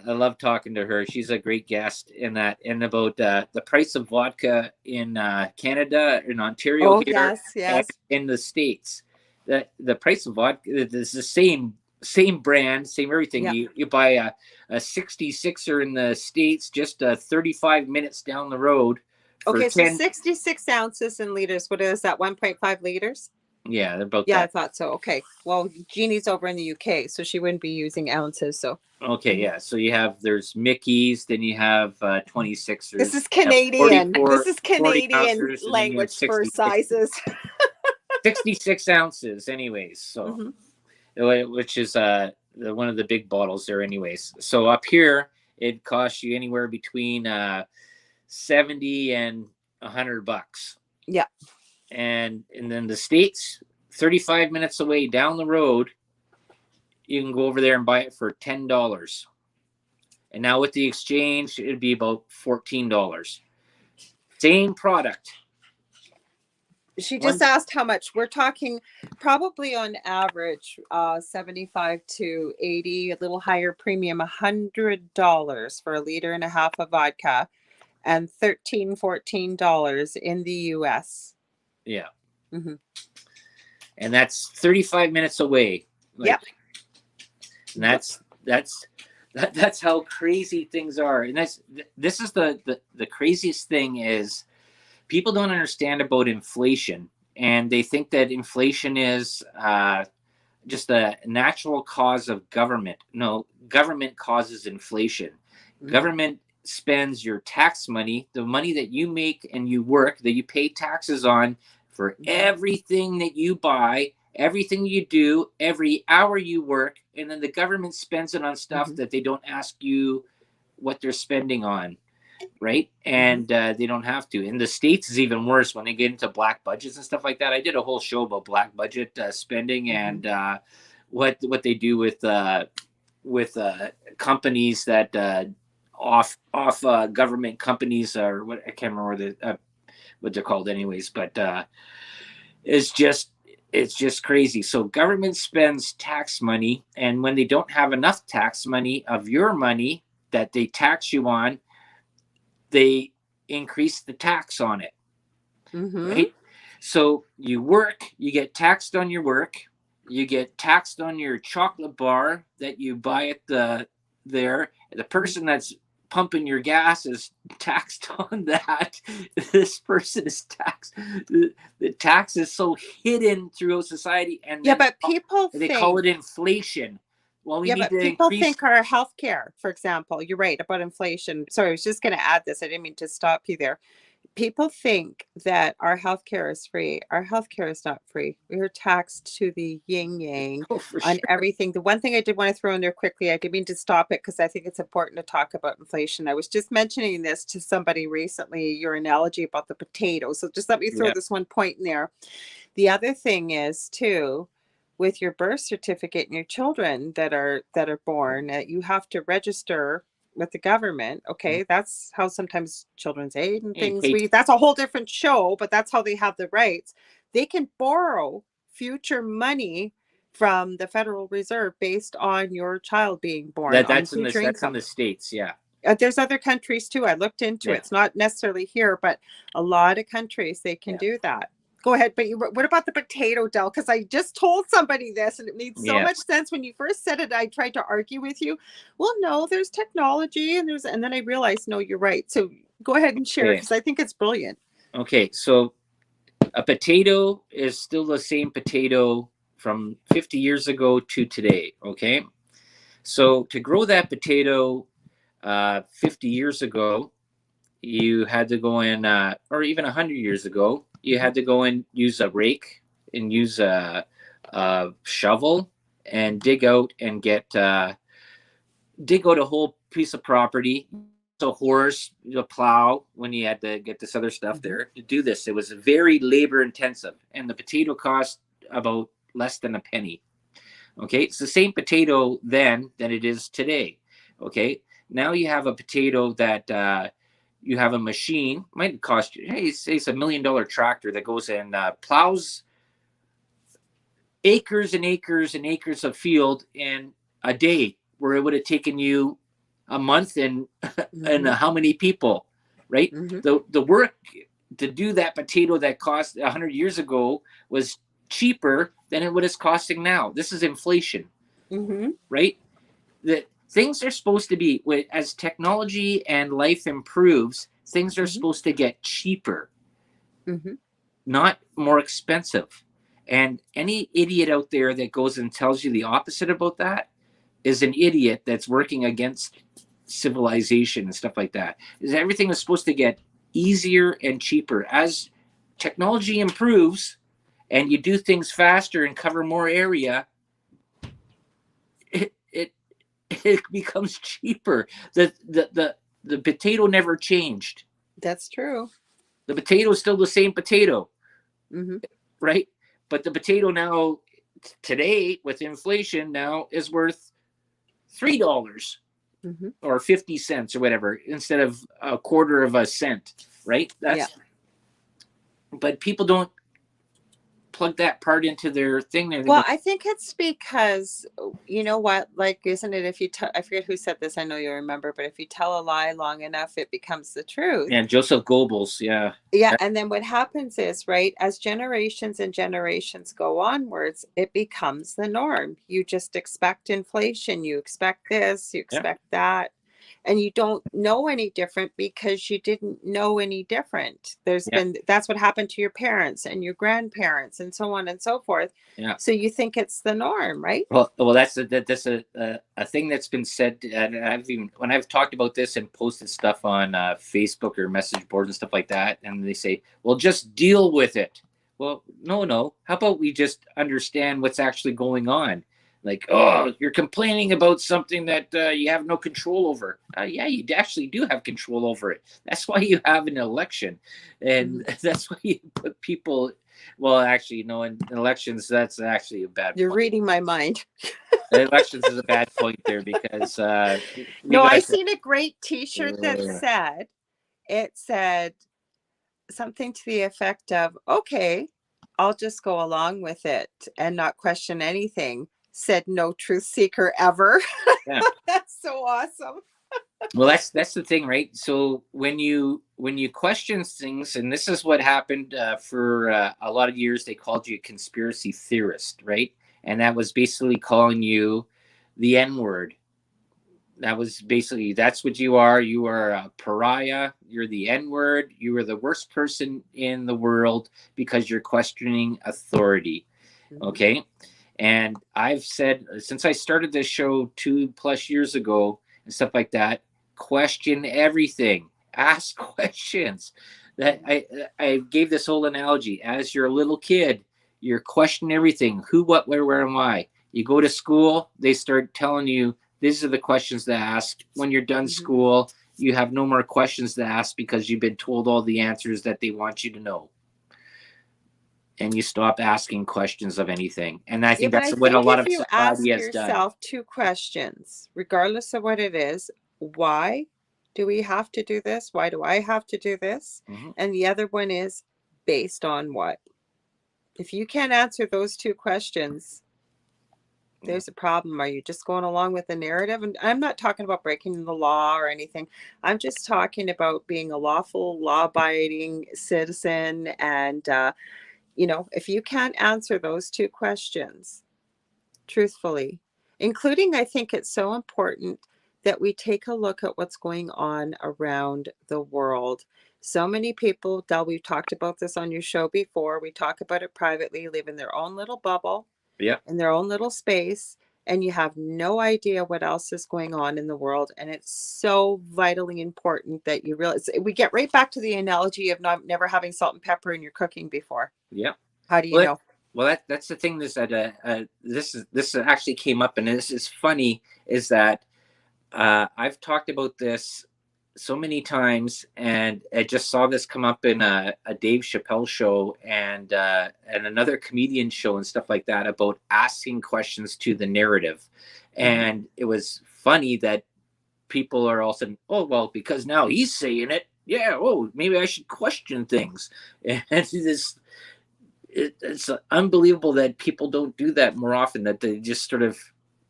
love talking to her. She's a great guest in that, and about the price of vodka in Canada, in Ontario Oh, here, yes, and yes. in the States. The price of vodka is the same brand, same everything. Yeah. You buy a 66er in the States, just 35 minutes down the road for Okay, so 10. 66 ounces in liters. What is that? 1.5 liters? Yeah, about Yeah, I that. thought so. Okay. Well, Jeannie's over in the UK, so she wouldn't be using ounces. So Okay, mhm. yeah. So you have there's Mickey's, then you have This 26ers, is you have Canadian. This 44, is 40 Canadian ounces, and then you have language for 66, sizes. 66 ounces, anyways. So Hmm. which is one of the big bottles there, anyways. So up here it costs you anywhere between 70 and $100, Yeah. and then the States, 35 minutes away down the road, you can go over there and buy it for $10. And now with the exchange, it'd be about $14. Same product. She just One. asked how much. We're talking probably on average 75 to 80, a little higher premium, $100 for a liter and a half of vodka, and $13, $14 in the US. Yeah. Hmm. And that's 35 minutes away. Like, Yep. and Yep. that's how crazy things are. And this is the craziest thing is people don't understand about inflation, and they think that inflation is just a natural cause of government. No, government causes inflation. Hmm. Government spends your tax money, the money that you make and you work, that you pay taxes on for Hmm. everything that you buy, everything you do, every hour you work, and then the government spends it on stuff Hmm. that they don't ask you what they're spending on, right? Hmm. And they don't have to. In the States is even worse when they get into black budgets and stuff like that. I did a whole show about black budget spending Hmm. and what they do with companies that off government companies, or what, I can't remember what they're called anyways, but it's just it's just crazy. So government spends tax money, and when they don't have enough tax money of your money that they tax you on, they increase the tax on it, Hmm. right? So you work, you get taxed on your work, you get taxed on your chocolate bar that you buy at there. The person that's pumping your gas is taxed on that. This person is taxed. The tax is so hidden throughout society, and Yeah, then but people they call think it inflation. Well, we Yeah, need but to people increase. think our healthcare, for example, you're right about inflation. Sorry, I was just going to add this. I didn't mean to stop you there. People think that our healthcare is free. Our healthcare is not free. We are taxed to the yin yang Oh, for on sure. everything. The one thing I did want to throw in there quickly, I didn't mean to stop it because I think it's important to talk about inflation. I was just mentioning this to somebody recently, your analogy about the potato. So just let me throw Yeah. this one point in there. The other thing is too, with your birth certificate and your children that are born, you have to register with the government. Okay, that's how sometimes children's aid and Hey, things. pay. That's a whole different show, but that's how they have the rights. They can borrow future money from the Federal Reserve based on your child being born on future That's in income. the States. Yeah. There's other countries too. I looked into it. Yeah. It's not necessarily here, but a lot of countries they can Yeah. do that. Go ahead. But what about the potato, Del? Because I just told somebody this and it made so Yeah. much sense. When you first said it, I tried to argue with you. Well, no, there's technology and then I realized, no, you're right. So go ahead and share it Okay. because I think it's brilliant. Okay. So a potato is still the same potato from 50 years ago to today. Okay. So to grow that potato 50 years ago, you had to go in, or even 100 years ago, you had to go and use a rake and use a shovel and dig out and dig out a whole piece of property. A horse, a plow when you had to get this other stuff Mm-hmm. there to do this. It was very labor intensive, and the potato cost about less than a penny. Okay, it's the same potato then than it is today. Okay, now you have a potato that you have a machine, might cost you, hey, say it's $1 million tractor that goes and plows acres and acres and acres of field in a day, where it would have taken you a month and and Mm-hmm. how many people, right? Mm-hmm. The work to do that potato that cost 100 years ago was cheaper than it what it's costing now. This is inflation, Mm-hmm. right? That things are supposed to be, as technology and life improves, things are Mm-hmm. supposed to get cheaper, Mm-hmm. not more expensive. And any idiot out there that goes and tells you the opposite about that is an idiot that's working against civilization and stuff like that. Is everything is supposed to get easier and cheaper as technology improves and you do things faster and cover more area. It it becomes cheaper. The potato never changed. That's true. The potato is still the same potato, Mm-hmm. right? But the potato now today with inflation now is worth $3 Mm-hmm. or 50 cents or whatever instead of a quarter of a cent, right? Yeah. But people don't plug that part into their thing there. They Well, go, I think it's because you know what, like, isn't it? If you I forget who said this. I know you remember, but if you tell a lie long enough, it becomes the truth. yeah, Joseph Goebbels, yeah. Yeah, and then what happens is, right, as generations and generations go onwards, it becomes the norm. You just expect inflation, you expect this, you Yeah, expect that, and you don't know any different because you didn't know any different. yeah, That's what happened to your parents and your grandparents and so on and so forth. yeah. So you think it's the norm, right? Well, that's a thing that's been said, and I've even when I've talked about this and posted stuff on Facebook or message boards and stuff like that, and they say, "Well, just deal with it." Well, no, no. How about we just understand what's actually going on? Like, oh, you're complaining about something that you have no control over. Yeah, you actually do have control over it. That's why you have an election, and Mhm. that's why you put people. Well, actually, in elections, that's actually a bad You're point. reading my mind. Elections is a bad point there because we No, I got seen a great t-shirt that it said something to the effect of, okay, I'll just go along with it and not question anything, said no truth seeker ever. yeah. That's so awesome. Well, that's the thing, right? So when you question things, and this is what happened for a lot of years, they called you a conspiracy theorist, right? And that was basically calling you the N word. That was basically that's what you are. You are a pariah. You're the N word. You are the worst person in the world because you're questioning authority. Mhm. Okay. And I've said since I started this show 2+ years ago and stuff like that, question everything, ask questions. That I gave this whole analogy. As you're a little kid, you're questioning everything: who, what, where, and why. You go to school, they start telling you these are the questions to ask. When you're done Mhm. school, you have no more questions to ask because you've been told all the answers that they want you to know, and you stop asking questions of anything. And I Yeah, think but that's I what a think lot if of you society ask has done. yourself two questions, regardless of what it is, why do we have to do this? Why do I have to do this? Mhm. And the other one is based on what? If you can't answer those two questions, there's a problem. Are you just going along with the narrative? And I'm not talking about breaking the law or anything. I'm just talking about being a lawful, law abiding citizen and You know, if you can't answer those two questions truthfully, including, I think it's so important that we take a look at what's going on around the world. So many people, Del, we've talked about this on your show before. We talk about it privately, live in their own little bubble, Yeah. in their own little space, and you have no idea what else is going on in the world. And it's so vitally important that you realize. We get right back to the analogy of never having salt and pepper in your cooking before. Yeah. How do you Well, know? that's the thing is that this actually came up, and this is funny, is that I've talked about this so many times, and I just saw this come up in a Dave Chappelle show and another comedian show and stuff like that about asking questions to the narrative, Mm-hmm. and it was funny that people are all saying, "Oh well, because now he's saying it, yeah. Oh, maybe I should question things," and this it's unbelievable that people don't do that more often, that they just sort of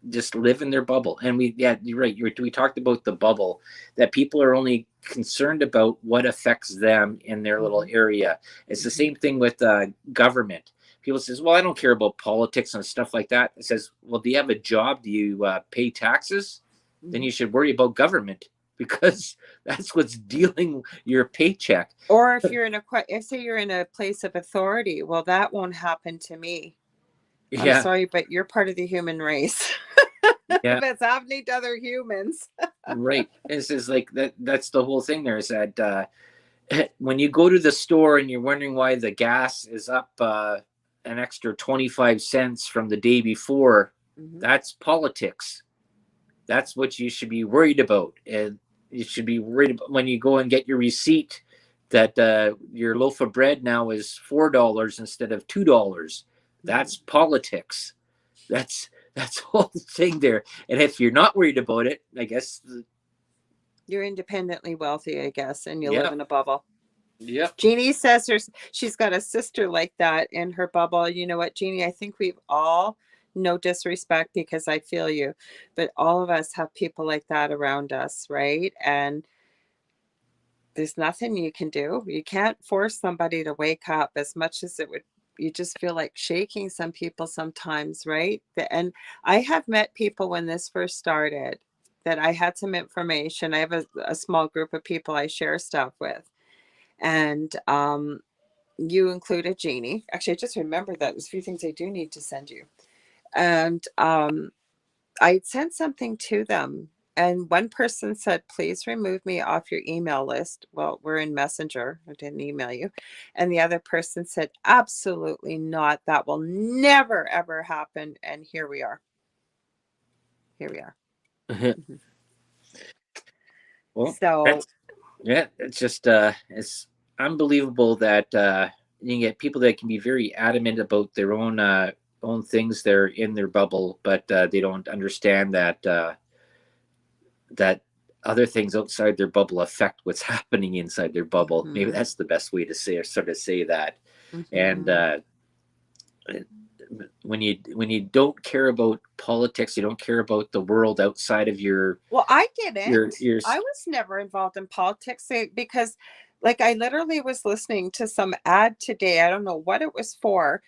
just live in their bubble. And yeah, you're right, we talked about the bubble, that people are only concerned about what affects them in their little Mm-hmm. area. It's the Mm-hmm. same thing with government. People says, well, I don't care about politics and stuff like that. It says, well, do you have a job? Do you pay taxes? Then Mm-hmm. you should worry about government, because that's what's dealing your paycheck. Or if you're in if say you're in a place of authority, well, that won't happen to me. I'm Yeah. sorry, but you're part of the human race. If Yeah. it's happening to other humans. Right. This is like that's the whole thing there, is that when you go to the store and you're wondering why the gas is up an extra 25 cents from the day before, Mm-hmm. that's politics. That's what you should be worried about. And you should be worried about when you go and get your receipt that your loaf of bread now is $4 instead of $2. Mm-hmm. That's politics. That's the whole thing there. And if you're not worried about it, I guess, You're independently wealthy, I guess, and you live yeah, in a bubble. yeah. Jeannie says she's got a sister like that in her bubble. You know what, Jeannie? I think we've all, no disrespect because I feel you, but all of us have people like that around us, right? And there's nothing you can do. You can't force somebody to wake up, as much as it would, you just feel like shaking some people sometimes, right? And I have met people when this first started that I had some information. I have a small group of people I share stuff with. And you included Jeannie. Actually, I just remembered that there's a few things I do need to send you. And I sent something to them, and one person said, please remove me off your email list. Well, we're in Messenger. I didn't email you. And the other person said, absolutely not. That will never, ever happen. And here we are. Here we are. Mhm. Well, So, that's yeah. It's just it's unbelievable that you can get people that can be very adamant about their own things. They're in their bubble, but they don't understand that other things outside their bubble affect what's happening inside their bubble. Maybe mhm, that's the best way to say, or sort of say that. And mhm. when you don't care about politics, you don't care about the world outside of Well, I didn't. your I was never involved in politics because, like, I literally was listening to some ad today. I don't know what it was for,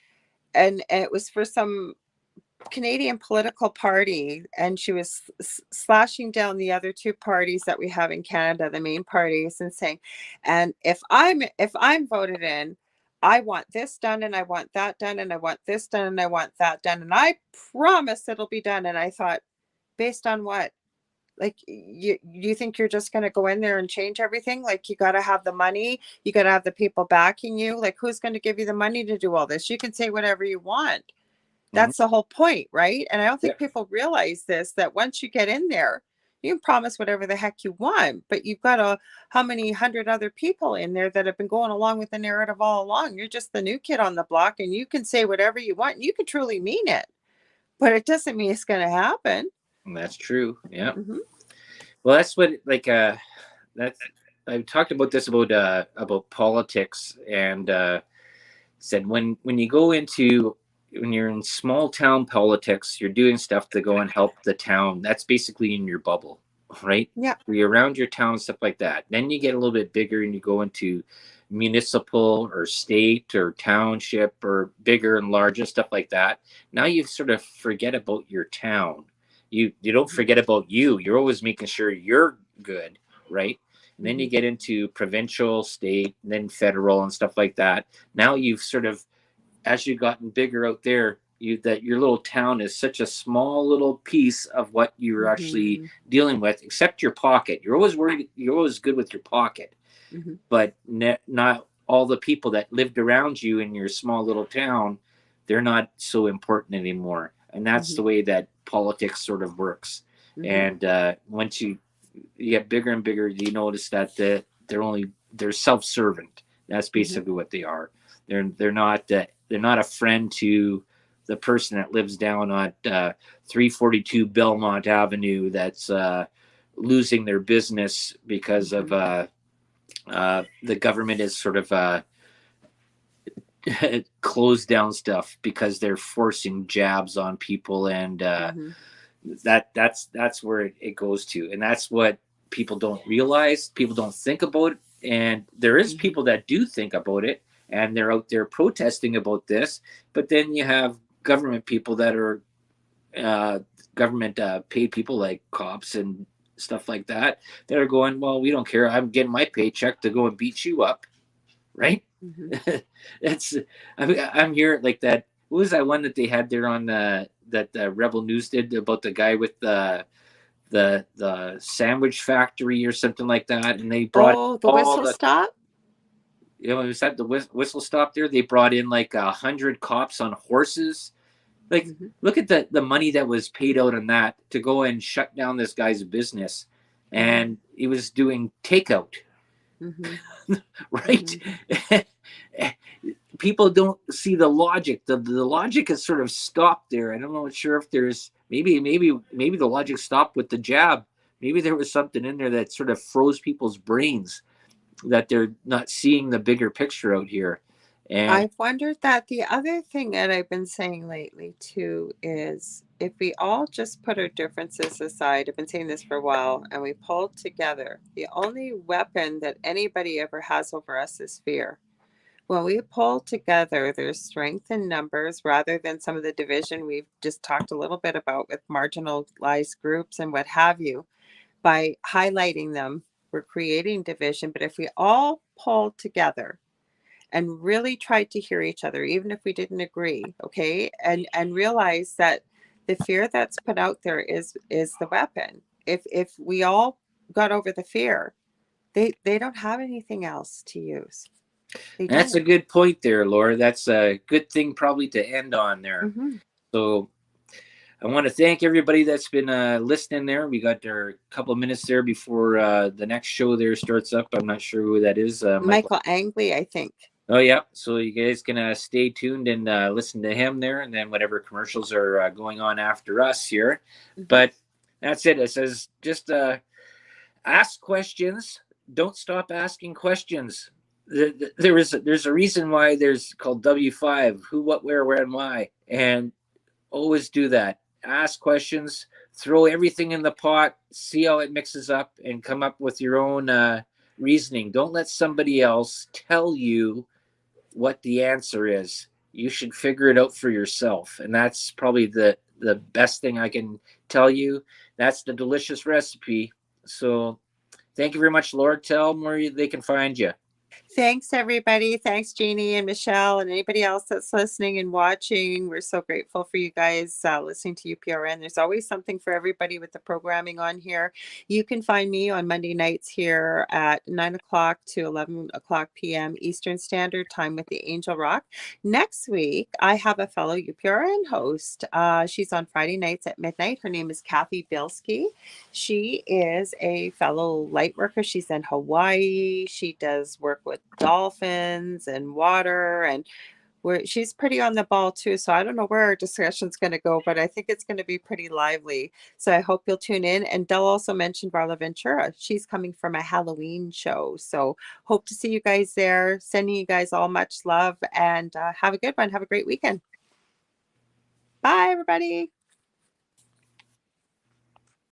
and it was for some Canadian political party, and she was slashing down the other two parties that we have in Canada, the main parties, and saying, and if I'm voted in, I want this done, and I want that done, and I want this done, and I want that done, and I promise it'll be done. And I thought, based on what? Like, you think you're just going to go in there and change everything? Like, you got to have the money, you got to have the people backing you. Like, who's going to give you the money to do all this? You can say whatever you want. Mhm. That's the whole point, right? And I don't Yeah. think people realize this, that once you get in there, you can promise whatever the heck you want, but you've got how many hundred other people in there that have been going along with the narrative all along. You're just the new kid on the block, and you can say whatever you want, and you can truly mean it, but it doesn't mean it's going to happen. And that's true. Yeah. Hmm. Well, that's what like that's I've talked about this about politics, and said when you go into when you're in small town politics, you're doing stuff to go and help the town. That's basically in your bubble, right? Yeah. You're around your town, stuff like that. Then you get a little bit bigger and you go into municipal or state or township or bigger and larger stuff like that, now you sort of forget about your town. You don't forget about you. You're always making sure you're good, right? And then you get into provincial, state, and then federal and stuff like that. Now you've sort of, as you've gotten bigger out there, that your little town is such a small little piece of what you're actually dealing with, except your pocket. You're always worried. You're always good with your pocket, but not all the people that lived around you in your small little town. They're not so important anymore, and that's the way that politics sort of works. And once you get bigger and bigger, you notice that they're self-servant. That's basically what they are. They're not a friend to the person that lives down on 342 Belmont Avenue that's losing their business because of the government is sort of closed down stuff because they're forcing jabs on people, and that's where it goes to, and that's what people don't realize. People don't think about it, and there is people that do think about it, and they're out there protesting about this. But then you have government people that are government paid people like cops and stuff like that that are going, well, we don't care. I'm getting my paycheck to go and beat you up, right? It's I'm here like that. What was that one that they had there on that Rebel News did about the guy with the sandwich factory or something like that, and they brought the whistle stop. It was at the whistle stop there. They brought in like 100 cops on horses. Like, look at the money that was paid out on that to go and shut down this guy's business, and he was doing takeout, right? People don't see the logic. The logic is sort of stopped there. I'm not sure if there's maybe the logic stopped with the jab. Maybe there was something in there that sort of froze people's brains, that they're not seeing the bigger picture out here. And I've wondered that. The other thing that I've been saying lately too is if we all just put our differences aside, I've been saying this for a while, and we pull together, the only weapon that anybody ever has over us is fear. When we pull together, there's strength in numbers rather than some of the division we've just talked a little bit about with marginalized groups and what have you. By highlighting them, we're creating division. But if we all pull together and really tried to hear each other, even if we didn't agree, okay, and realize that the fear that's put out there is the weapon. If we all got over the fear, they don't have anything else to use. that's a good point there, Laura. That's a good thing probably to end on there. So I want to thank everybody that's been listening there. We got our couple of minutes there before the next show there starts up. I'm not sure who that is. Michael Angley, I think. Oh, yeah. So you guys can stay tuned and listen to him there, and then whatever commercials are going on after us here. But that's it. It says just ask questions. Don't stop asking questions. There's a reason why there's called W5, who, what, where, and why. And always do that. Ask questions, throw everything in the pot, see how it mixes up, and come up with your own reasoning. Don't let somebody else tell you what the answer is. You should figure it out for yourself. And that's probably the best thing I can tell you. That's the delicious recipe. So thank you very much, Laura. Tell them where they can find you. Thanks, everybody. Thanks, Jeannie and Michelle and anybody else that's listening and watching. We're so grateful for you guys listening to UPRN. There's always something for everybody with the programming on here. You can find me on Monday nights here at 9 o'clock to 11 o'clock p.m. Eastern Standard Time with the Angel Rock. Next week, I have a fellow UPRN host. She's on Friday nights at midnight. Her name is Kathy Bilski. She is a fellow light worker. She's in Hawaii. She does work with dolphins and water, and she's pretty on the ball too. So I don't know where our discussion's going to go, but I think it's going to be pretty lively. So I hope you'll tune in. And Del also mentioned Varla Ventura. She's coming from a Halloween show. So hope to see you guys there. Sending you guys all much love, and have a good one. Have a great weekend. Bye, everybody.